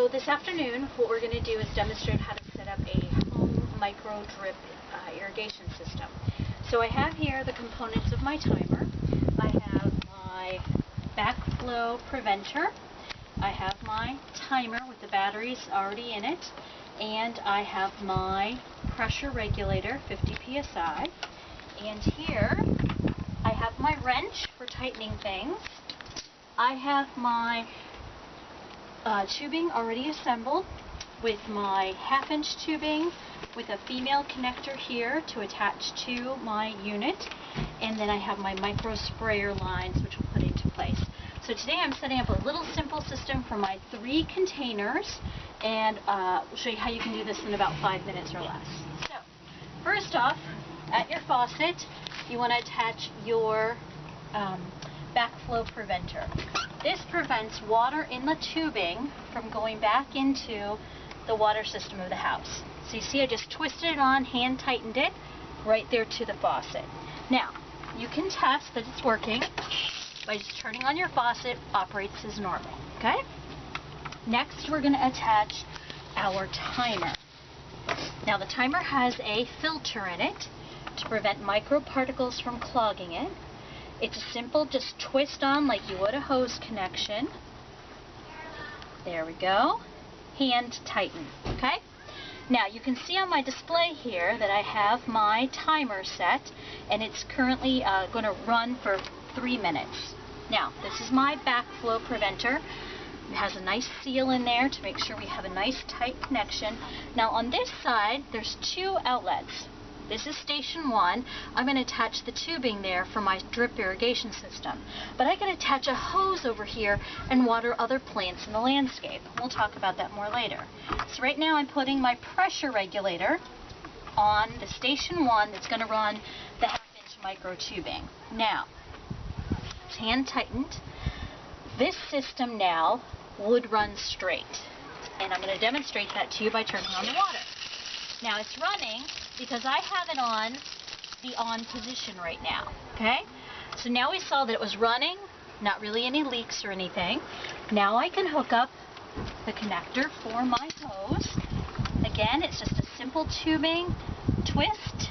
So this afternoon, what we're going to do is demonstrate how to set up a home micro drip irrigation system. So I have here the components of my timer. I have my backflow preventer. I have my timer with the batteries already in it. And I have my pressure regulator, 50 psi. And here I have my wrench for tightening things. I have my tubing already assembled with my half-inch tubing with a female connector here to attach to my unit, and then I have my micro sprayer lines which we'll put into place. So today I'm setting up a little simple system for my 3 containers, and we'll show you how you can do this in about 5 minutes or less. So first off, at your faucet you want to attach your backflow preventer. This prevents water in the tubing from going back into the water system of the house. So you see I just twisted it on, hand tightened it right there to the faucet. Now, you can test that it's working by just turning on your faucet, operates as normal, okay? Next we're going to attach our timer. Now the timer has a filter in it to prevent microparticles from clogging it. It's a simple, just twist on like you would a hose connection. There we go. Hand tighten, okay? Now you can see on my display here that I have my timer set, and it's currently going to run for 3 minutes. Now this is my backflow preventer. It has a nice seal in there to make sure we have a nice tight connection. Now on this side there's 2 outlets. This is station 1. I'm going to attach the tubing there for my drip irrigation system. But I can attach a hose over here and water other plants in the landscape. We'll talk about that more later. So right now I'm putting my pressure regulator on the station 1 that's going to run the half-inch micro tubing. Now, it's hand tightened. This system now would run straight. And I'm going to demonstrate that to you by turning on the water. Now it's running because I have it on the on position right now, okay? So now we saw that it was running, not really any leaks or anything. Now I can hook up the connector for my hose. Again, it's just a simple tubing, twist,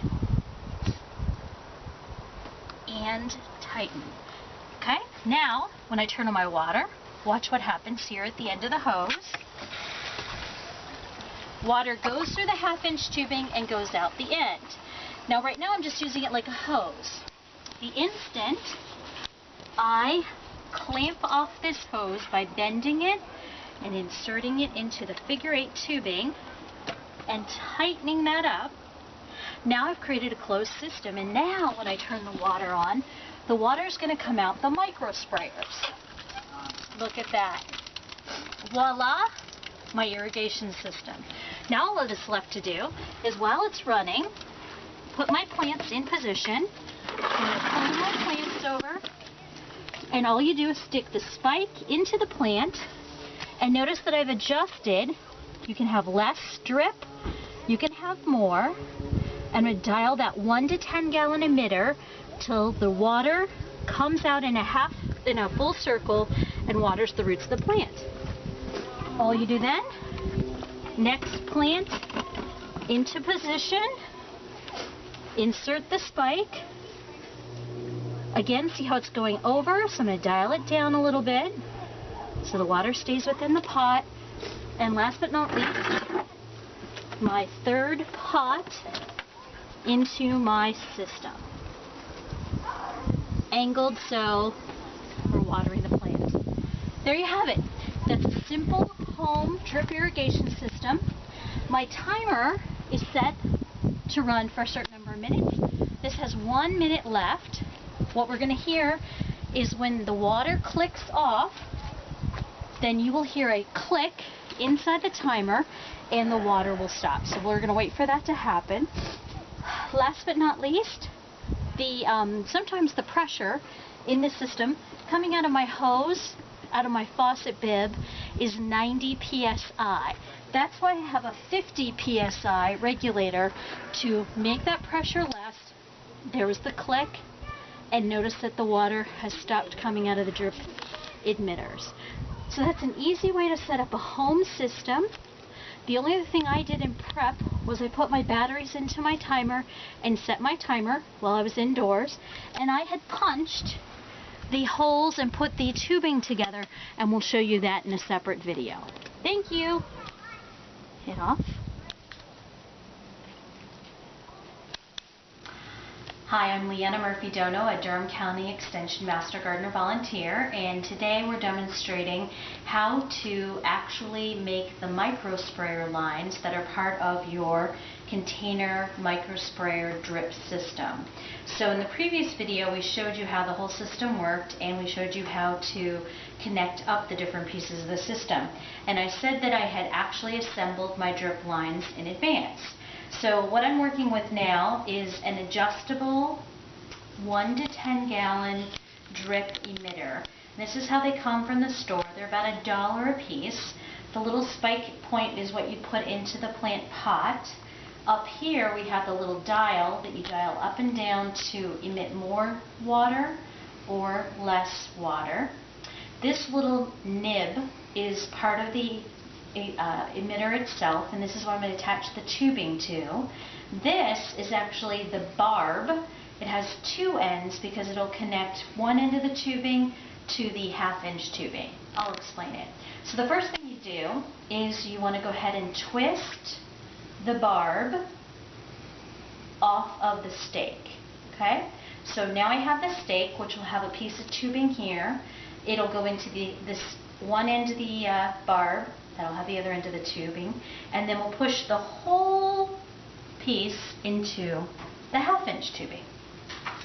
and tighten. Okay? Now, when I turn on my water, watch what happens here at the end of the hose. Water goes through the half-inch tubing and goes out the end. Now right now I'm just using it like a hose. The instant I clamp off this hose by bending it and inserting it into the figure-8 tubing and tightening that up, now I've created a closed system, and now when I turn the water on, the water is going to come out the micro sprayers. Look at that. Voila! My irrigation system. Now all that's left to do is, while it's running, put my plants in position. I'm going to pull my plants over, and all you do is stick the spike into the plant, and notice that I've adjusted. You can have less drip, you can have more. I'm going to dial that 1 to 10 gallon emitter till the water comes out in a full circle and waters the roots of the plant. All you do then, next plant into position, insert the spike. Again, see how it's going over, so I'm going to dial it down a little bit so the water stays within the pot. And last but not least, my 3rd pot into my system. Angled so we're watering the plant. There you have it. That's a simple home drip irrigation system. My timer is set to run for a certain number of minutes. This has 1 minute left. What we're going to hear is when the water clicks off, then you will hear a click inside the timer and the water will stop. So we're going to wait for that to happen. Last but not least, sometimes the pressure in this system coming out of my hose, out of my faucet bib, is 90 psi. That's why I have a 50 psi regulator to make that pressure less. There was the click, and notice that the water has stopped coming out of the drip emitters. So that's an easy way to set up a home system. The only other thing I did in prep was I put my batteries into my timer and set my timer while I was indoors. And I had punched the holes and put the tubing together, and we'll show you that in a separate video. Thank you. Hit off. Hi, I'm Leanna Dono, a Durham County Extension Master Gardener Volunteer, and today we're demonstrating how to actually make the micro sprayer lines that are part of your container micro sprayer drip system. So in the previous video we showed you how the whole system worked, and we showed you how to connect up the different pieces of the system. And I said that I had actually assembled my drip lines in advance. So what I'm working with now is an adjustable 1 to 10 gallon drip emitter. This is how they come from the store. They're about $1 a piece. The little spike point is what you put into the plant pot. Up here we have the little dial that you dial up and down to emit more water or less water. This little nib is part of the emitter itself, and this is what I'm going to attach the tubing to. This is actually the barb. It has 2 ends because it'll connect one end of the tubing to the 1/2 inch tubing. I'll explain it. So the first thing you do is you want to go ahead and twist the barb off of the stake. Okay? So now I have the stake, which will have a piece of tubing here. It'll go into this one end of the barb. That'll have the other end of the tubing, and then we'll push the whole piece into the 1/2 inch tubing.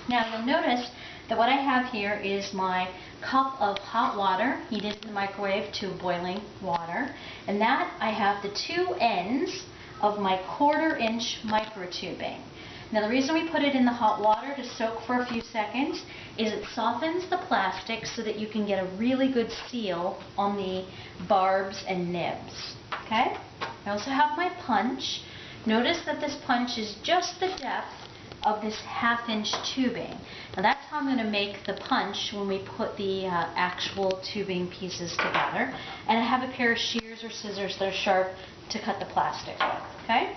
Now you'll notice that what I have here is my cup of hot water heated in the microwave to boiling water, and that I have the 2 ends of my 1/4 inch micro tubing. Now the reason we put it in the hot water to soak for a few seconds is it softens the plastic so that you can get a really good seal on the barbs and nibs. Okay? I also have my punch. Notice that this punch is just the depth of this 1/2 inch tubing. Now that's how I'm going to make the punch when we put the actual tubing pieces together. And I have a pair of shears or scissors that are sharp to cut the plastic with. Okay?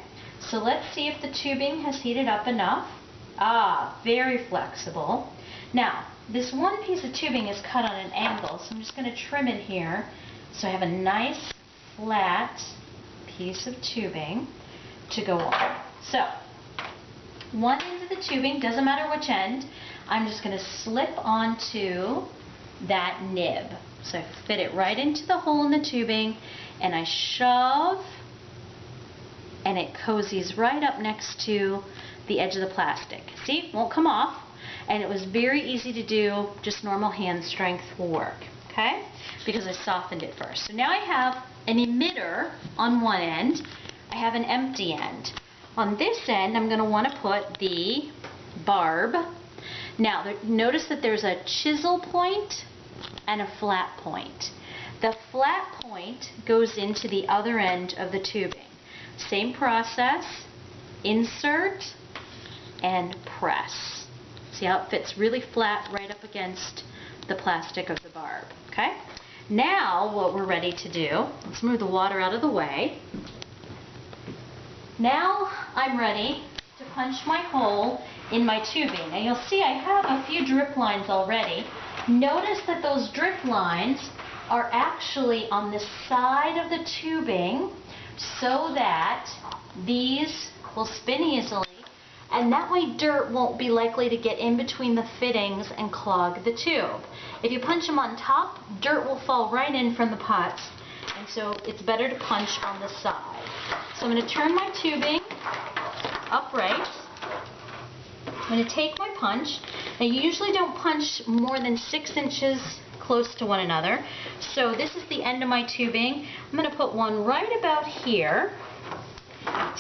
So let's see if the tubing has heated up enough. Ah, very flexible. Now, this one piece of tubing is cut on an angle, so I'm just going to trim it here so I have a nice flat piece of tubing to go on. So, one end of the tubing, doesn't matter which end, I'm just going to slip onto that nib. So I fit it right into the hole in the tubing, and I shove, and it cozies right up next to the edge of the plastic. See, it won't come off, and it was very easy to do, just normal hand strength will work, okay? Because I softened it first. So now I have an emitter on one end, I have an empty end. On this end, I'm going to want to put the barb. Now, notice that there's a chisel point and a flat point. The flat point goes into the other end of the tubing. Same process, insert and press. See how it fits really flat right up against the plastic of the barb. Okay? Now what we're ready to do, let's move the water out of the way. Now I'm ready to punch my hole in my tubing. And you'll see I have a few drip lines already. Notice that those drip lines are actually on the side of the tubing, so that these will spin easily, and that way dirt won't be likely to get in between the fittings and clog the tube. If you punch them on top, dirt will fall right in from the pots, and so it's better to punch on the side. So I'm going to turn my tubing upright. I'm going to take my punch. Now you usually don't punch more than 6 inches close to one another. So this is the end of my tubing. I'm going to put one right about here.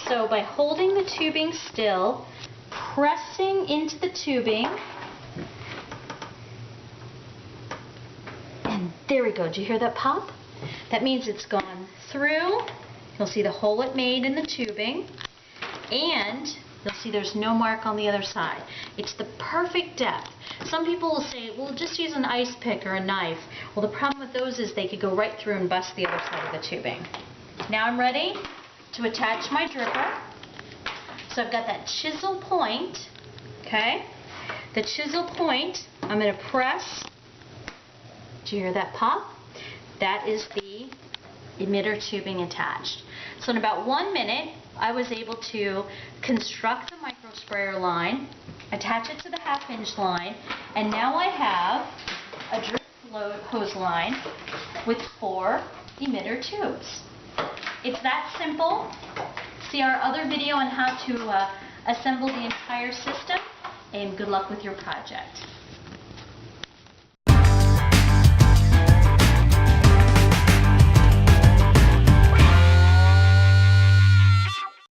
So by holding the tubing still, pressing into the tubing, and there we go. Did you hear that pop? That means it's gone through. You'll see the hole it made in the tubing, and You'll see there's no mark on the other side. It's the perfect depth. Some people will say, well, just use an ice pick or a knife. Well, the problem with those is they could go right through and bust the other side of the tubing. Now I'm ready to attach my dripper. So I've got that chisel point, okay? The chisel point, I'm going to press. Do you hear that pop? That is the emitter tubing attached. So in about 1 minute, I was able to construct the micro sprayer line, attach it to the 1/2-inch line, and now I have a drip hose line with 4 emitter tubes. It's that simple. See our other video on how to assemble the entire system, and good luck with your project.